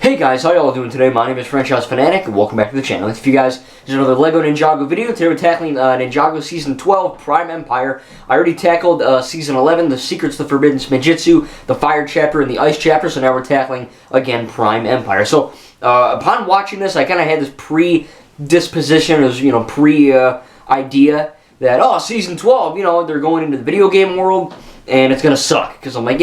Hey guys, how y'all doing today? My name is Franchise Fanatic, and welcome back to the channel. If you guys, there's another LEGO Ninjago video. Today we're tackling Ninjago Season 12, Prime Empire. I already tackled Season 11, The Secrets of the Forbidden Ninjitsu, the Fire Chapter, and the Ice Chapter, so now we're tackling, again, Prime Empire. So, upon watching this, I kind of had this predisposition, pre-idea that, oh, Season 12, they're going into the video game world, and it's going to suck, because I'm like,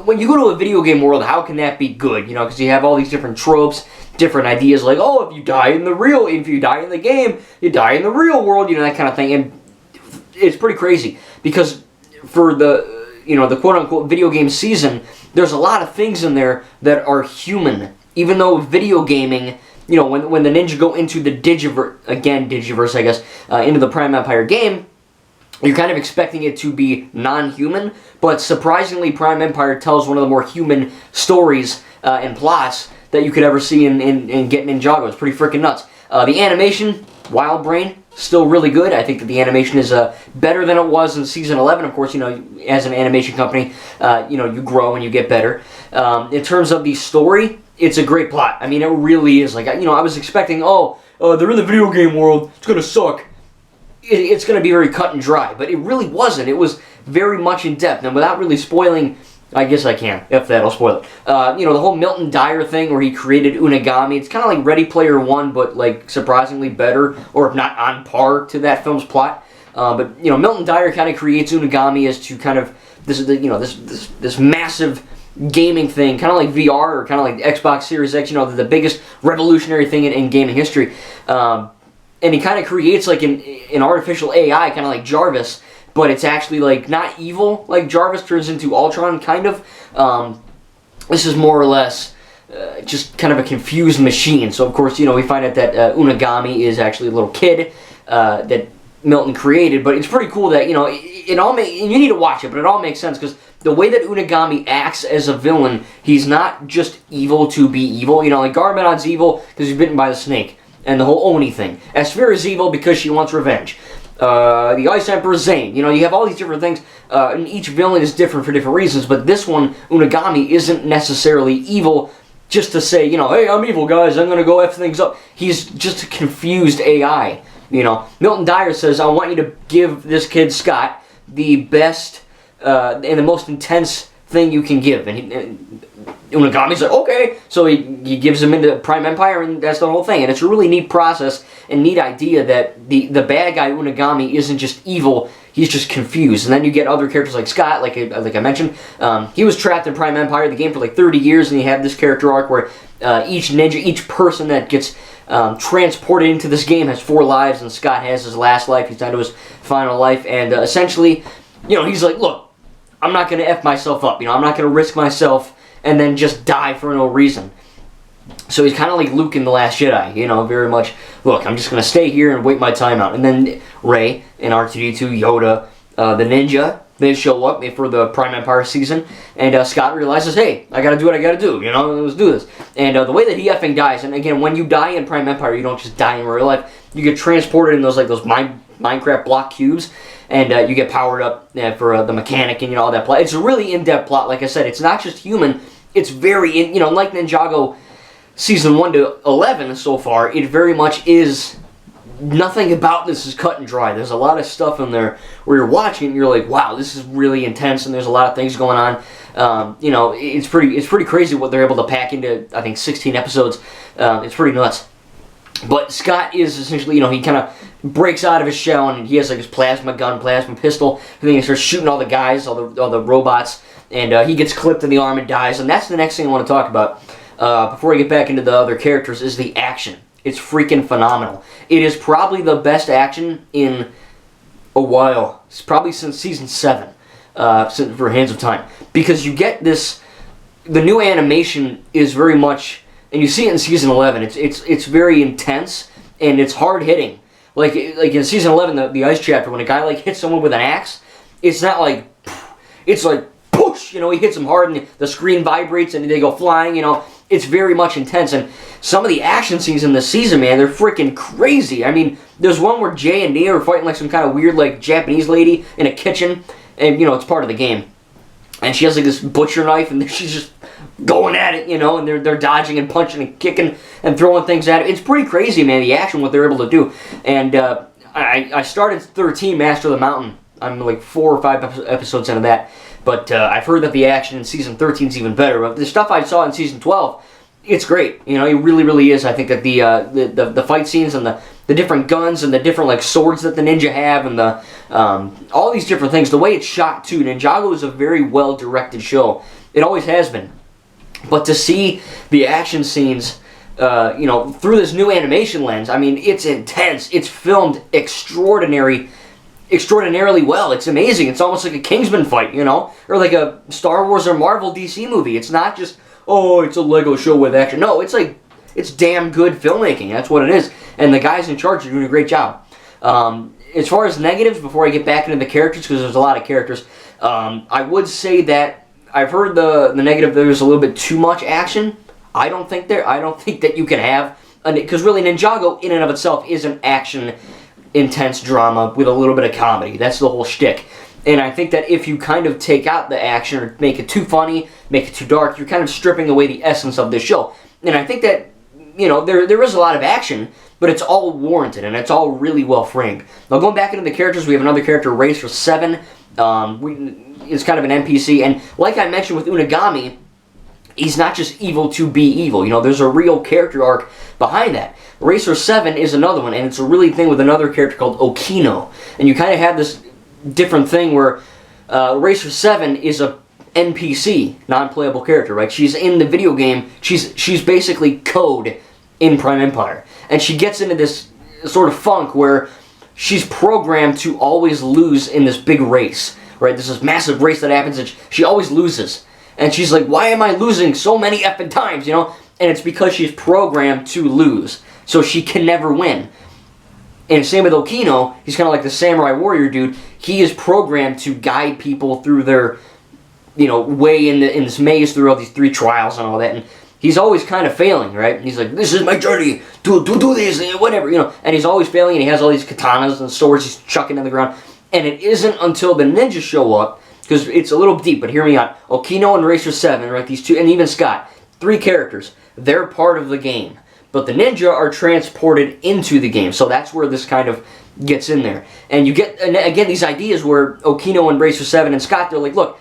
when you go to a video game world, how can that be good, because you have all these different tropes, different ideas, like, oh, if you die in the game, you die in the real world, that kind of thing, and it's pretty crazy, because for the, the quote-unquote video game season, there's a lot of things in there that are human, even though video gaming, when the ninja go into the Digiverse, I guess, into the Prime Empire game, you're kind of expecting it to be non-human, but surprisingly, Prime Empire tells one of the more human stories and plots that you could ever see in Get Ninjago. It's pretty freaking nuts. The animation, Wild Brain, still really good. I think that the animation is better than it was in Season 11. Of course, as an animation company, you grow and you get better. In terms of the story, it's a great plot. I mean, it really is. Like, I was expecting, they're in the video game world, it's gonna suck. It's going to be very cut and dry, but it really wasn't. It was very much in depth, and without really spoiling, I guess I can, if that'll spoil it. The whole Milton Dyer thing where he created Unagami, it's kind of like Ready Player One, but like surprisingly better, or if not on par to that film's plot. But Milton Dyer kind of creates Unagami as to kind of this massive gaming thing, kind of like VR or kind of like Xbox Series X. The biggest revolutionary thing in gaming history. And he kind of creates like an artificial AI, kind of like Jarvis, but it's actually like not evil like Jarvis turns into Ultron, kind of. This is more or less just kind of a confused machine. So of course, we find out that Unagami is actually a little kid that Milton created, but it's pretty cool that, it all and you need to watch it, but it all makes sense because the way that Unagami acts as a villain, he's not just evil to be evil. Like Garmadon's evil because he's bitten by the snake. And the whole Oni thing. Esphira is evil because she wants revenge. The Ice Emperor Zane. You have all these different things, and each villain is different for different reasons, but this one, Unagami, isn't necessarily evil just to say, hey, I'm evil, guys, I'm going to go F things up. He's just a confused AI, Milton Dyer says, I want you to give this kid, Scott, the best and the most intense thing you can give. And Unagami's like, okay. So he gives him into Prime Empire, and that's the whole thing. And it's a really neat process and neat idea that the bad guy Unagami isn't just evil, he's just confused. And then you get other characters like Scott, like I mentioned. He was trapped in Prime Empire, the game, for like 30 years, and you have this character arc where each ninja, each person that gets transported into this game has 4 lives, and Scott has his last life. He's down to his final life, and essentially, he's like, look, I'm not going to F myself up, I'm not going to risk myself and then just die for no reason. So he's kind of like Luke in The Last Jedi, very much, look, I'm just going to stay here and wait my time out. And then Rey and R2-D2, Yoda, the ninja, they show up for the Prime Empire season, and Scott realizes, hey, I got to do what I got to do, let's do this. And the way that he effing dies, and again, when you die in Prime Empire, you don't just die in real life, you get transported in those Minecraft block cubes, and you get powered up for the mechanic and all that plot. It's a really in-depth plot. Like I said, it's not just human. It's very like Ninjago Season 1 to 11 so far. It very much is. Nothing about this is cut and dry. There's a lot of stuff in there where you're watching and you're like, wow, this is really intense, and there's a lot of things going on. It's pretty crazy what they're able to pack into, I think, 16 episodes. It's pretty nuts. But Scott is essentially, he kind of breaks out of his shell, and he has like his plasma gun, plasma pistol, and then he starts shooting all the guys, all the robots, and he gets clipped in the arm and dies. And that's the next thing I want to talk about before I get back into the other characters, is the action. It's freaking phenomenal. It is probably the best action in a while. It's probably since Season 7, for Hands of Time, because you get this. The new animation is very much. And you see it in Season 11. It's very intense, and it's hard hitting. Like in Season 11, the Ice Chapter, when a guy hits someone with an axe, it's not like, it's like push. He hits them hard, and the screen vibrates, and they go flying. It's very much intense. And some of the action scenes in this season, man, they're freaking crazy. I mean, there's one where Jay and Nia are fighting like some kind of weird Japanese lady in a kitchen, and it's part of the game. And she has this butcher knife, and she's just going at it, you know, and they're dodging and punching and kicking and throwing things at it. It's pretty crazy, man, the action, what they're able to do. And I started 13 Master of the Mountain. I'm like 4 or 5 episodes into that. But I've heard that the action in Season 13 is even better. But the stuff I saw in Season 12, it's great. You know, it really, really is. I think that the fight scenes and the different guns and the different like swords that the ninja have and the all these different things, the way it's shot too. Ninjago is a very well directed show. It always has been. But to see the action scenes, you know, through this new animation lens, I mean, it's intense. It's filmed extraordinarily well. It's amazing. It's almost like a Kingsman fight, you know, or like a Star Wars or Marvel DC movie. It's not just, oh, it's a Lego show with action. No, it's like, it's damn good filmmaking. That's what it is. And the guys in charge are doing a great job. As far as negatives, before I get back into the characters, because there's a lot of characters, I would say that I've heard the negative, there's a little bit too much action. I don't think that you can have, because really Ninjago in and of itself is an action intense drama with a little bit of comedy. That's the whole shtick. And I think that if you kind of take out the action or make it too funny, make it too dark, you're kind of stripping away the essence of this show. And I think that, you know, there is a lot of action, but it's all warranted and it's all really well framed. Now going back into the characters, we have another character, Racer 7. It's kind of an NPC, and like I mentioned with Unagami, he's not just evil to be evil. You know, there's a real character arc behind that. Racer 7 is another one, and it's a really thing with another character called Okino. And you kind of have this different thing where Racer 7 is a NPC, non-playable character, right? She's in the video game. She's basically code in Prime Empire. And she gets into this sort of funk where she's programmed to always lose in this big race, right? There's this massive race that happens, and she always loses. And she's like, why am I losing so many effing times, you know? And it's because she's programmed to lose. So she can never win. And same with Okino, he's kind of like the samurai warrior dude. He is programmed to guide people through their, you know, way in this maze through all these 3 trials and all that. And he's always kind of failing, right? And he's like, this is my journey to do this, whatever, you know. And he's always failing, and he has all these katanas and swords he's chucking in the ground. And it isn't until the ninjas show up, because it's a little deep, but hear me out. Okino and Racer 7, right, these two, and even Scott, 3 characters, they're part of the game. But the ninja are transported into the game, so that's where this kind of gets in there. And you get, again, these ideas where Okino and Racer 7 and Scott, they're like, look,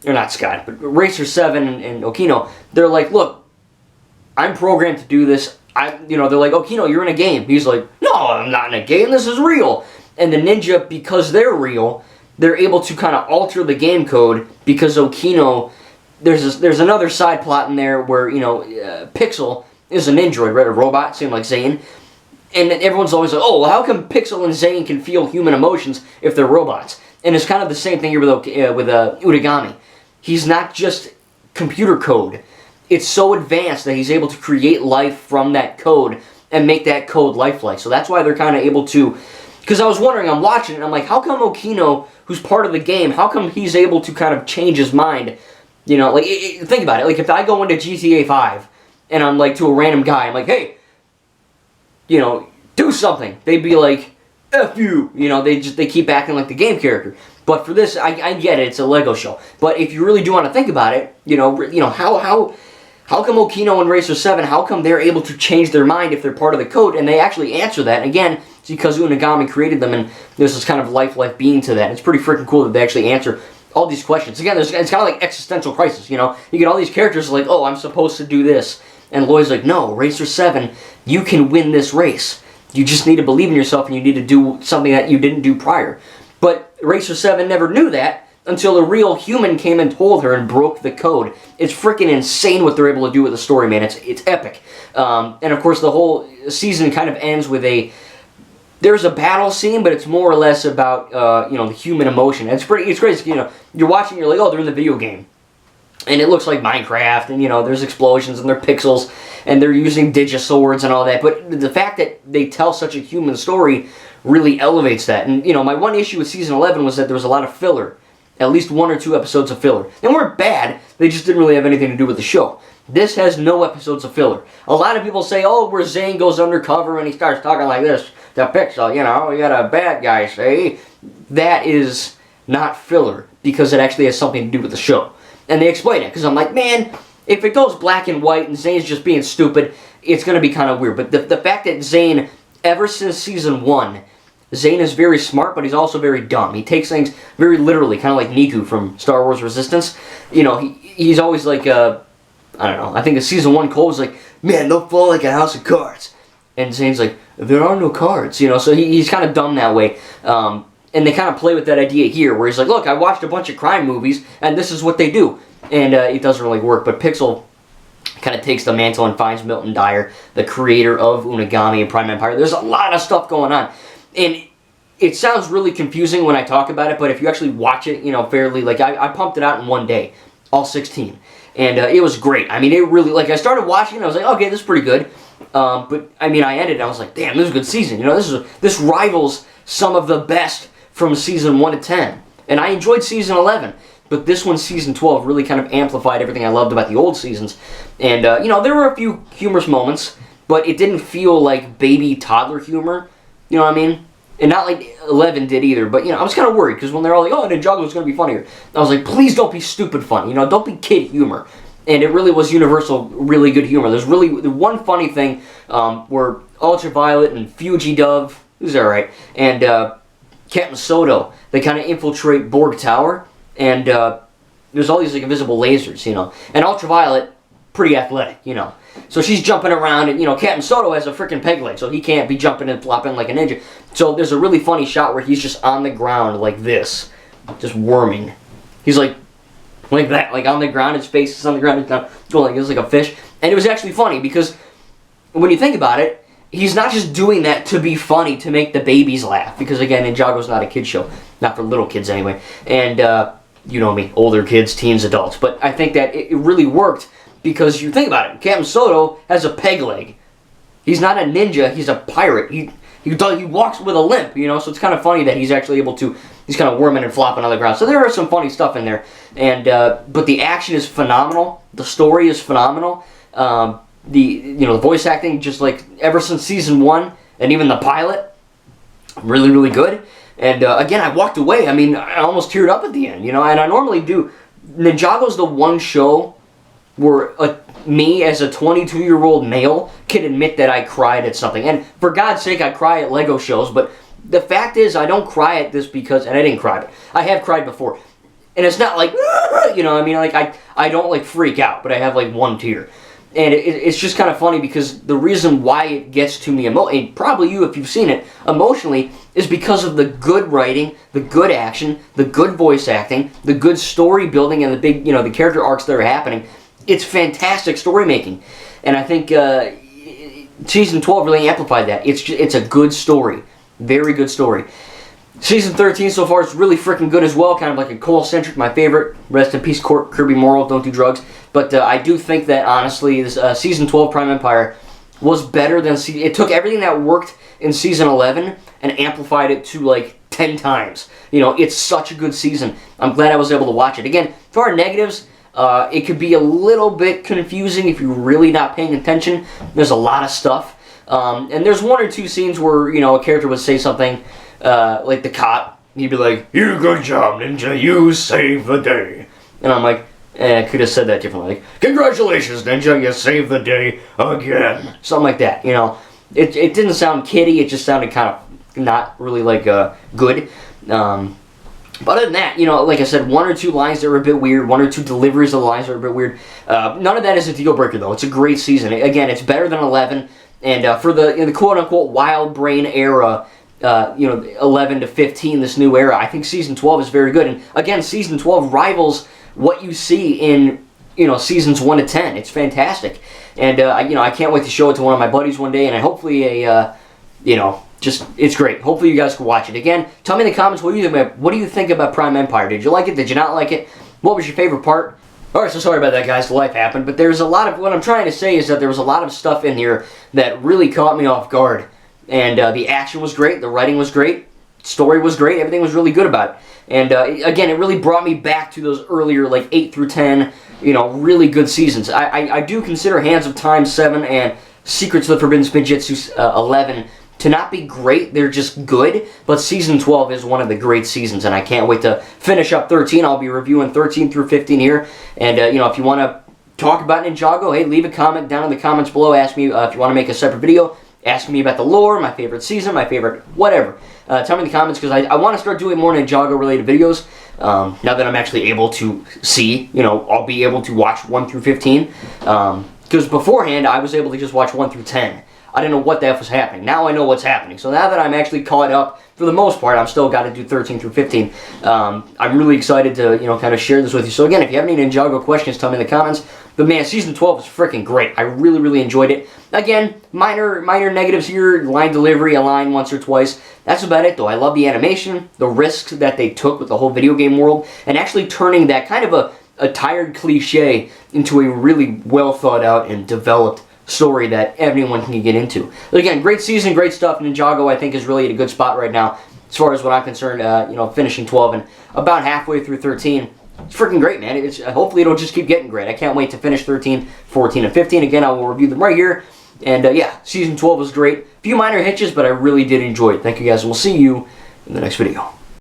they're not Scott, but Racer 7 and Okino, they're like, look, I'm programmed to do this. You know, they're like, Okino, you're in a game. He's like, no, I'm not in a game, this is real. And the ninja, because they're real, they're able to kind of alter the game code, because Okino, there's another side plot in there where, you know, Pixel is an android, right, a robot, same like Zane, and everyone's always like, oh, well, how come Pixel and Zane can feel human emotions if they're robots? And it's kind of the same thing here with Uragami. He's not just computer code. It's so advanced that he's able to create life from that code and make that code lifelike. So that's why they're kind of able to, because I was wondering, I'm watching it, and I'm like, how come Okino, who's part of the game, how come he's able to kind of change his mind? You know, like, think about it. Like, if I go into GTA 5, and I'm like, to a random guy, I'm like, hey, you know, do something. They'd be like, F you. You know, they keep acting like the game character. But for this, I get it, it's a Lego show. But if you really do want to think about it, you know, how come Okino and Racer 7, how come they're able to change their mind if they're part of the code? And they actually answer that. And again, it's because Unagami created them, and there's this kind of lifelike being to that. It's pretty freaking cool that they actually answer all these questions. Again, it's kind of like existential crisis, you know? You get all these characters like, oh, I'm supposed to do this. And Lloyd's like, no, Racer 7, you can win this race. You just need to believe in yourself, and you need to do something that you didn't do prior. But Racer 7 never knew that until a real human came and told her and broke the code. It's freaking insane what they're able to do with the story, man. It's epic. And of course, the whole season kind of ends with there's a battle scene, but it's more or less about, you know, the human emotion. It's crazy. You know, you're watching, you're like, oh, they're in the video game. And it looks like Minecraft, and, you know, there's explosions, and they're pixels, and they're using digiswords and all that. But the fact that they tell such a human story really elevates that. And, you know, my one issue with Season 11 was that there was a lot of filler. At least 1 or 2 episodes of filler. They weren't bad, they just didn't really have anything to do with the show. This has no episodes of filler. A lot of people say, oh, where Zane goes undercover and he starts talking like this to Pixel, you know, we got a bad guy, say. That is not filler, because it actually has something to do with the show. And they explain it, because I'm like, man, If it goes black and white and Zane's just being stupid, it's going to be kind of weird. But the fact that Zane, ever since season 1, Zane is very smart, but he's also very dumb. He takes things very literally, kind of like Niku from Star Wars Resistance. You know, he's always like, I don't know, I think in season 1, Cole was like, man, they'll fall like a house of cards. And Zane's like, there are no cards, you know, so he's kind of dumb that way. And they kind of play with that idea here, where he's like, look, I watched a bunch of crime movies, and this is what they do. And it doesn't really work, but Pixel kind of takes the mantle and finds Milton Dyer, the creator of Unagami and Prime Empire. There's a lot of stuff going on. And it sounds really confusing when I talk about it, but if you actually watch it, you know, fairly, like, I pumped it out in one day, all 16. And it was great. I mean, it really, like, I started watching it, and I was like, okay, this is pretty good. But, I mean, I ended, and I was like, damn, this is a good season. You know, this rivals some of the best from season 1 to 10. And I enjoyed season 11. But this one, season 12, really kind of amplified everything I loved about the old seasons. And, you know, there were a few humorous moments, but it didn't feel like baby toddler humor. You know what I mean? And not like 11 did either. But, you know, I was kind of worried, because when they're all like, oh, Ninjago is going to be funnier, I was like, please don't be stupid funny. You know, don't be kid humor. And it really was universal, really good humor. There's really one funny thing where Ultraviolet and Fuji Dove, who's alright, and Captain Soto, they kind of infiltrate Borg Tower, and there's all these like invisible lasers, you know. And Ultraviolet, pretty athletic, you know. So she's jumping around, and, you know, Captain Soto has a freaking peg leg, so he can't be jumping and flopping like a ninja. So there's a really funny shot where he's just on the ground like this, just worming. He's like that, like on the ground, his face is on the ground, he's not going like this, like a fish. And it was actually funny, because when you think about it, he's not just doing that to be funny, to make the babies laugh, because again, Ninjago's not a kid show, not for little kids anyway. And, you know me, older kids, teens, adults. But I think that it really worked, because you think about it, Captain Soto has a peg leg. He's not a ninja, he's a pirate. He walks with a limp, you know, so it's kind of funny that he's actually able to, he's kind of worming and flopping on the ground. So there are some funny stuff in there. And, but the action is phenomenal. The story is phenomenal. The voice acting, just like ever since season 1, and even the pilot, really, really good. And, again, I walked away. I mean, I almost teared up at the end, you know, and I normally do. Ninjago's the one show where me, as a 22-year-old male, can admit that I cried at something. And for God's sake, I cry at Lego shows, but the fact is, I don't cry at this because, and I didn't cry, but I have cried before. And it's not like, you know, I mean, like, I don't, like, freak out, but I have, like, one tear. And it's just kind of funny, because the reason why it gets to me, and probably you, if you've seen it, emotionally, is because of the good writing, the good action, the good voice acting, the good story building, and the big, you know, the character arcs that are happening. It's fantastic story making. And I think season 12 really amplified that. It's a good story. Very good story. Season 13 so far is really freaking good as well. Kind of like a Cole-centric, my favorite. Rest in peace, Kirby Morrow. Don't do drugs. But I do think that, honestly, this season 12 Prime Empire was better than... It took everything that worked in season 11 and amplified it to, like, 10 times. You know, it's such a good season. I'm glad I was able to watch it. Again, for our negatives, it could be a little bit confusing if you're really not paying attention. There's a lot of stuff. And there's one or two scenes where, you know, a character would say something... like the cop, he'd be like, "You good job, Ninja, you saved the day." And I'm like, I could have said that differently. Like, "Congratulations, Ninja, you saved the day again." Something like that, you know. It didn't sound kiddie, it just sounded kind of not really, like, good. But other than that, you know, like I said, one or two lines that were a bit weird, one or two deliveries of the lines that were a bit weird. None of that is a deal breaker, though. It's a great season. Again, it's better than 11. And for in the quote-unquote wild brain era, 11 to 15, this new era, I think season 12 is very good. And again, season 12 rivals what you see in, you know, seasons 1 to 10. It's fantastic. And, I can't wait to show it to one of my buddies one day, and hopefully it's great. Hopefully you guys can watch it. Again, tell me in the comments, what do you think about Prime Empire? Did you like it? Did you not like it? What was your favorite part? Alright, so sorry about that, guys. Life happened. But there's a lot of, what I'm trying to say is that there was a lot of stuff in here that really caught me off guard. And the action was great, the writing was great, story was great, everything was really good about it. And again, it really brought me back to those earlier, like 8 through 10, you know, really good seasons. I do consider Hands of Time 7 and Secrets of the Forbidden Spinjitzu 11 to not be great, they're just good. But season 12 is one of the great seasons, and I can't wait to finish up 13. I'll be reviewing 13 through 15 here. And, if you want to talk about Ninjago, hey, leave a comment down in the comments below. Ask me if you want to make a separate video. Ask me about the lore, my favorite season, my favorite whatever. Tell me in the comments, because I want to start doing more Ninjago related videos. Now that I'm actually able to see, I'll be able to watch 1 through 15. Because beforehand, I was able to just watch 1 through 10. I didn't know what the F was happening. Now I know what's happening. So now that I'm actually caught up, for the most part, I'm still got to do 13 through 15. I'm really excited to, kind of share this with you. So again, if you have any Ninjago questions, tell me in the comments. But man, Season 12 is freaking great. I really, really enjoyed it. Again, minor negatives here, line delivery, a line once or twice. That's about it, though. I love the animation, the risks that they took with the whole video game world, and actually turning that kind of a tired cliche into a really well thought out and developed story that everyone can get into. But again, great season, great stuff. Ninjago, I think, is really at a good spot right now as far as what I'm concerned. Finishing 12 and about halfway through 13. It's freaking great, man. Hopefully it'll just keep getting great. I can't wait to finish 13, 14, and 15. Again, I will review them right here. And yeah, Season 12 was great. A few minor hitches, but I really did enjoy it. Thank you guys, and we'll see you in the next video.